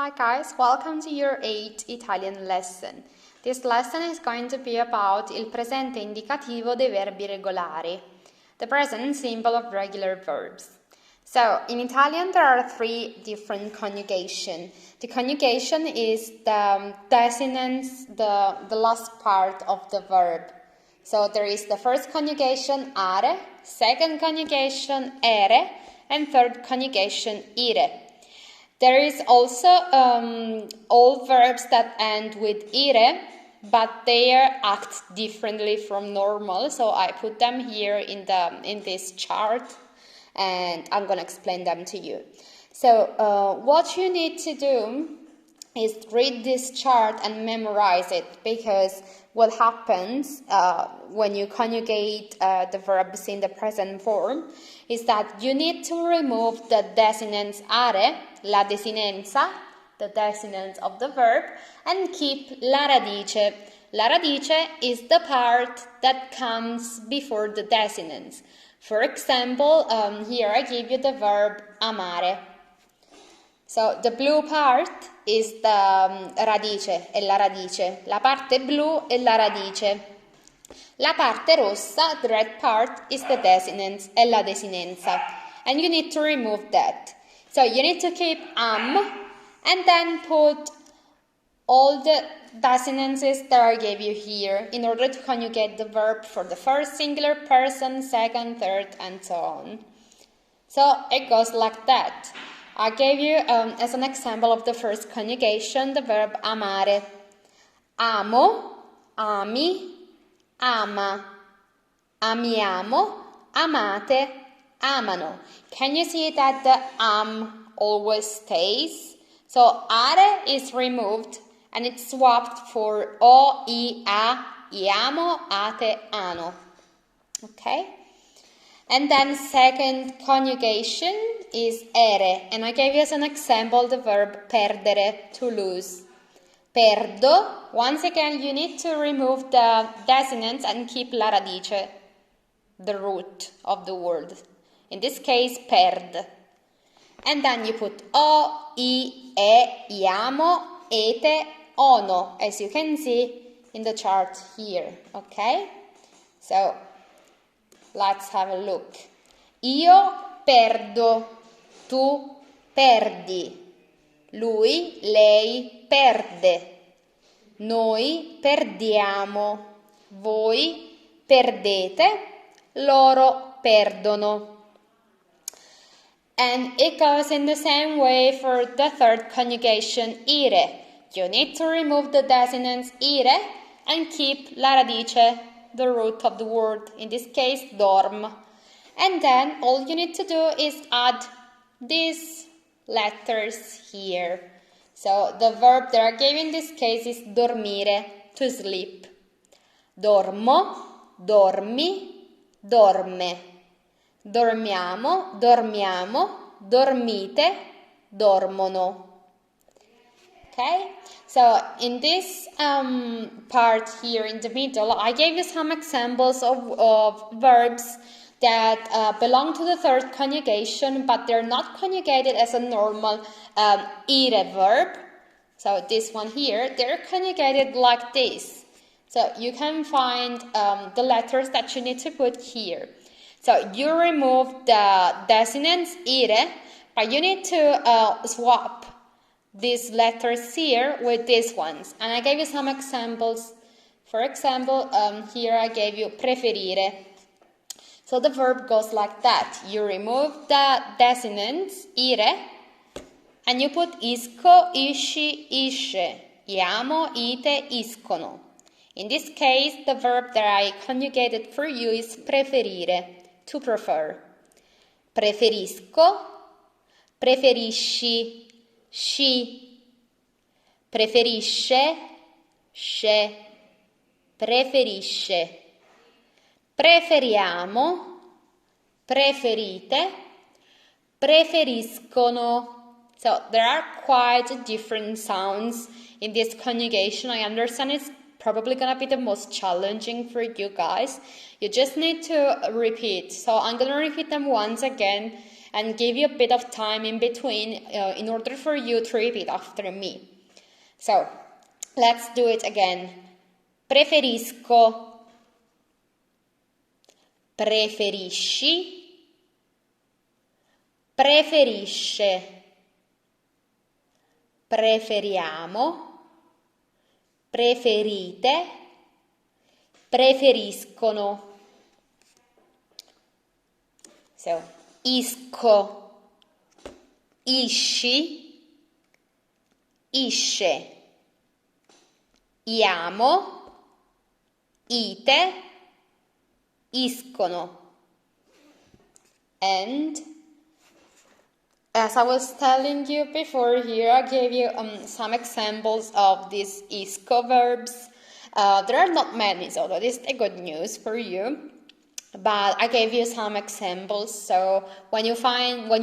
Hi guys, welcome to Year 8 Italian lesson. This lesson is going to be about il presente indicativo dei verbi regolari, the present simple of regular verbs. So, in Italian there are three different conjugation. The conjugation is the desinence, the last part of the verb. So, there is the first conjugation are, second conjugation ere, and third conjugation ire. There is also all verbs that end with ire, but they act differently from normal. So I put them here in this chart, and I'm gonna explain them to you. So what you need to do is read this chart and memorize it, because what happens when you conjugate the verbs in the present form is that you need to remove the desinence are, la desinenza, the desinence of the verb, and keep la radice. La radice is the part that comes before the desinence. For example, here I give you the verb amare. So the blue part is the radice, è la radice. La parte blu è la radice. La parte rossa, the red part, is the desinence, è la desinenza. And you need to remove that. So you need to keep and then put all the desinences that I gave you here in order to conjugate the verb for the first singular person, second, third, and so on. So it goes like that. I gave you, as an example of the first conjugation, the verb amare. Amo, ami, ama. Amiamo, amate, amano. Can you see that the always stays? So are is removed and it's swapped for o, I, a, iamo, ate, ano. Okay? And then second conjugation is ere, and I gave you as an example the verb perdere, to lose. Perdo, once again you need to remove the desinence and keep la radice, the root of the word. In this case, perd. And then you put o, I, e, iamo, ete, ono, as you can see in the chart here. Okay? So, let's have a look. Io perdo, tu perdi. Lui, lei perde. Noi perdiamo. Voi perdete. Loro perdono. And it goes in the same way for the third conjugation ire. You need to remove the desinence ire and keep la radice, the root of the word, in this case dorm. And then all you need to do is add these letters here. So the verb that I gave in this case is dormire, to sleep. Dormo, dormi, dorme. Dormiamo, dormiamo, dormite, dormono. Okay, so in this part here in the middle, I gave you some examples of verbs that belong to the third conjugation, but they're not conjugated as a normal ire verb. So this one here, they're conjugated like this. So you can find the letters that you need to put here. So you remove the desinence ire, but you need to swap these letters here with these ones. And I gave you some examples. For example, here I gave you preferire. So the verb goes like that. You remove the desinence ire, and you put isco, isci, isce. Iamo, ite, iscono. In this case, the verb that I conjugated for you is preferire, to prefer. Preferisco, preferisci, sci. Preferisce, sce. Preferisce. Preferiamo, preferite, preferiscono. So there are quite different sounds in this conjugation. I understand it's probably gonna be the most challenging for you guys. You just need to repeat. So I'm gonna repeat them once again, and give you a bit of time in between in order for you to repeat after me. So, let's do it again. Preferisco, preferisci, preferisce, preferiamo, preferite, preferiscono. So, isco, isci, isce, iamo, ite, iscono. And as I was telling you before, here I gave you some examples of these isco verbs. There are not many, so that is the good news for you. But I gave you some examples, so when you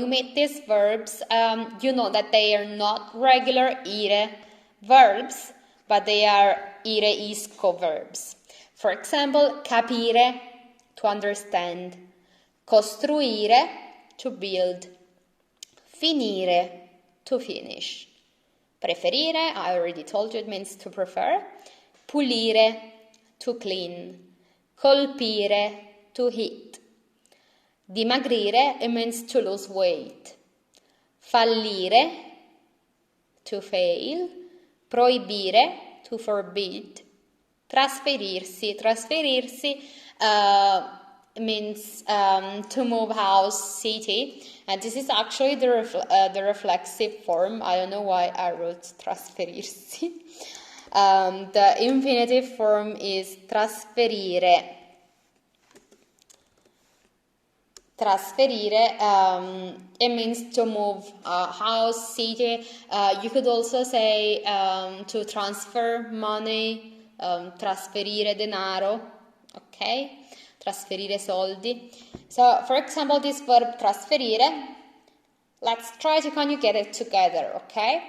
meet these verbs, you know that they are not regular ire verbs, but they are ire isco verbs. For example, capire, to understand, costruire, to build, finire, to finish, preferire, I already told you it means to prefer, pulire, to clean, colpire, to hit, dimagrire, it means to lose weight, fallire, to fail, proibire, to forbid, trasferirsi, means to move house, city, and this is actually the reflexive form. I don't know why I wrote trasferirsi. The infinitive form is trasferire. Trasferire, it means to move house, city. You could also say to transfer money, trasferire denaro, okay? Trasferire soldi. So, for example, this verb trasferire, let's try to conjugate it together, okay?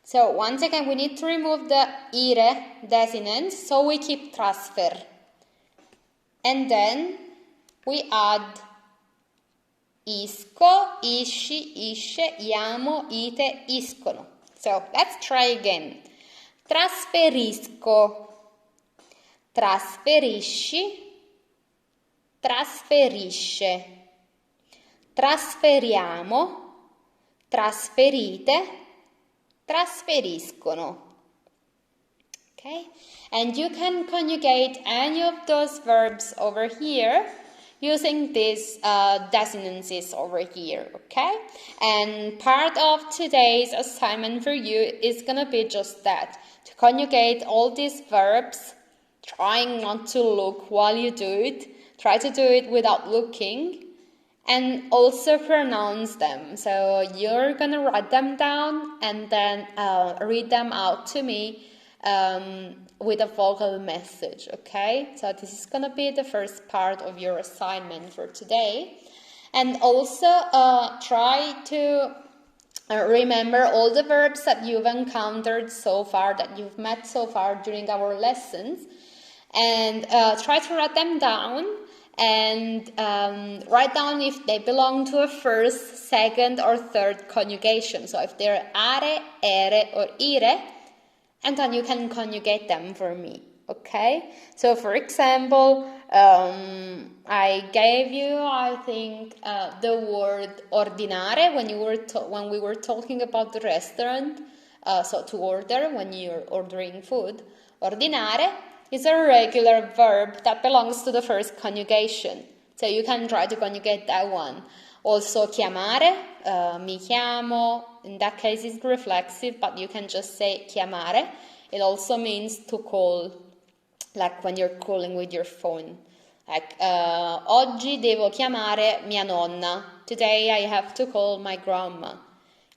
So, once again, we need to remove the ire desinent, so we keep transfer. And then we add isco, isci, isce, iamo, ite, iscono. So, let's try again. Trasferisco, trasferisci, trasferisce, trasferiamo, trasferite, trasferiscono. Okay? And you can conjugate any of those verbs over here using these desinences over here, okay? And part of today's assignment for you is gonna be just that, to conjugate all these verbs, trying not to look while you do it, try to do it without looking, and also pronounce them. So you're gonna write them down and then read them out to me with a vocal message, okay? So this is gonna be the first part of your assignment for today. And also try to remember all the verbs that you've encountered so far, that you've met so far during our lessons, and try to write them down, and write down if they belong to a first, second, or third conjugation. So if they're are, ere, or ire, and then you can conjugate them for me, okay? So for example, I gave you, I think, the word ordinare when we were talking about the restaurant, so to order, when you're ordering food. Ordinare is a regular verb that belongs to the first conjugation, so you can try to conjugate that one. Also chiamare, mi chiamo, in that case it's reflexive, but you can just say chiamare. It also means to call, like when you're calling with your phone. Like, oggi devo chiamare mia nonna. Today I have to call my grandma.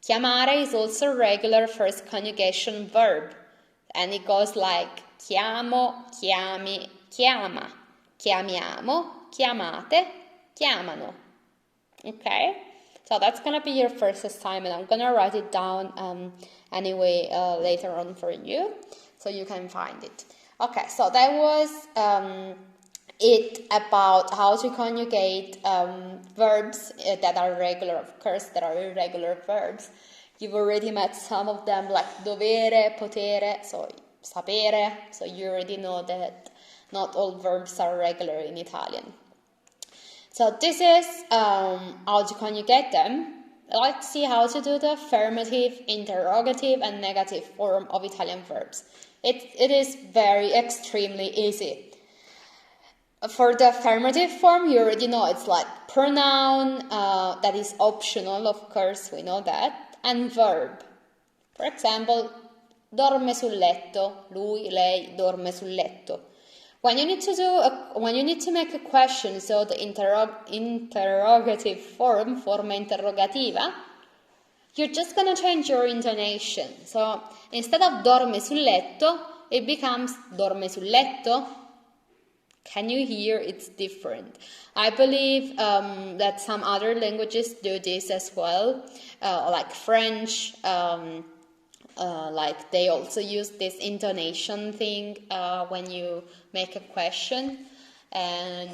Chiamare is also a regular first conjugation verb, and it goes like chiamo, chiami, chiama, chiamiamo, chiamate, chiamano. Okay, so that's gonna be your first assignment. I'm gonna write it down anyway later on for you, so you can find it. Okay, so that was it about how to conjugate verbs that are regular, of course, that are irregular verbs. You've already met some of them, like dovere, potere, so sapere, so you already know that not all verbs are regular in Italian. So this is how to conjugate them. Let's see how to do the affirmative, interrogative, and negative form of Italian verbs. It is extremely easy. For the affirmative form, you already know it's like pronoun, that is optional, of course, we know that, and verb. For example, dorme sul letto, lui, lei dorme sul letto. When you need to make a question, so the interrogative form, forma interrogativa, you're just gonna change your intonation. So instead of dorme sul letto, it becomes dorme sul letto. Can you hear? It's different. I believe that some other languages do this as well, like French. Like they also use this intonation thing when you make a question, and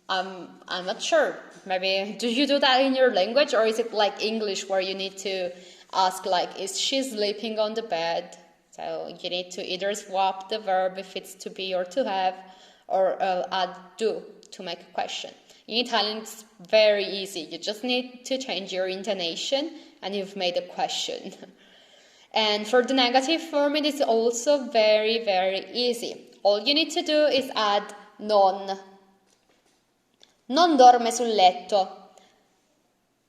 I'm not sure. Maybe do you do that in your language, or is it like English where you need to ask like, is she sleeping on the bed? So you need to either swap the verb if it's to be or to have, or add do to make a question. In Italian, it's very easy. You just need to change your intonation, and you've made a question. And for the negative form, it is also very, very easy. All you need to do is add non. Non dorme sul letto.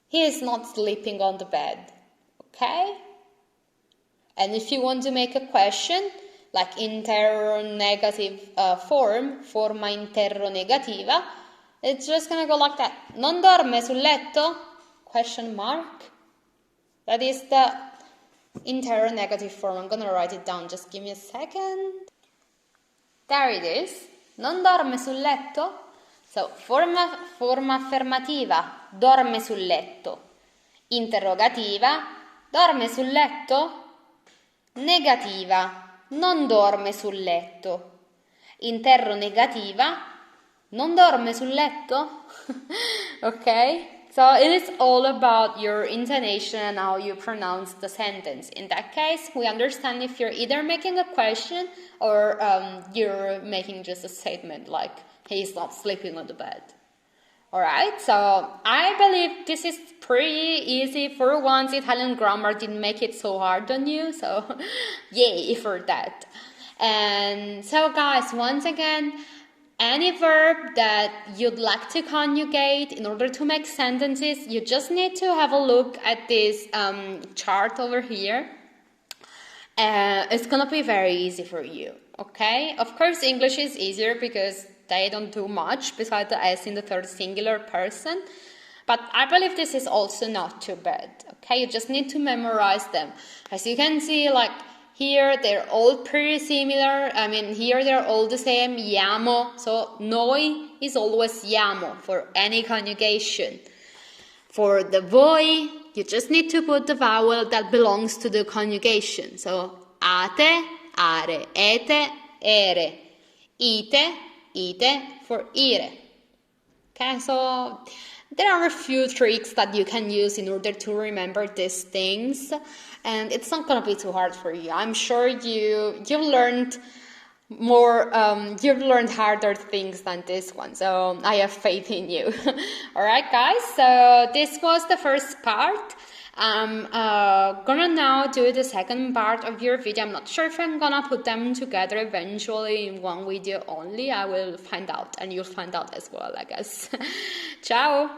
He is not sleeping on the bed. Okay? And if you want to make a question, like interrogative form, forma interrogativa, it's just gonna go like that. Non dorme sul letto? Question mark. That is the interrogative form. I'm gonna write it down, just give me a second. There it is. Non dorme sul letto? So, forma affermativa, dorme sul letto. Interrogativa, dorme sul letto? Negativa, non dorme sul letto. Interrogativa, non dorme sul letto? Okay? So it is all about your intonation and how you pronounce the sentence. In that case, we understand if you're either making a question or you're making just a statement like, he's not sleeping on the bed. Alright, so I believe this is pretty easy. For once, Italian grammar didn't make it so hard on you, so yay for that. And so guys, once again, any verb that you'd like to conjugate in order to make sentences, you just need to have a look at this chart over here. It's gonna be very easy for you, okay? Of course, English is easier because they don't do much besides the S in the third singular person. But I believe this is also not too bad, okay? You just need to memorize them. As you can see, like, here they're all pretty similar. I mean, here they're all the same. Iamo. So noi is always iamo for any conjugation. For the voi, you just need to put the vowel that belongs to the conjugation. So ate, are, ete, ere. Ite for ire. Okay, so there are a few tricks that you can use in order to remember these things, and it's not gonna be too hard for you. I'm sure you've learned more, you've learned harder things than this one, so I have faith in you. Alright guys, so this was the first part. I'm gonna now do the second part of your video. I'm not sure if I'm gonna put them together eventually in one video only. I will find out, and you'll find out as well, I guess. Ciao!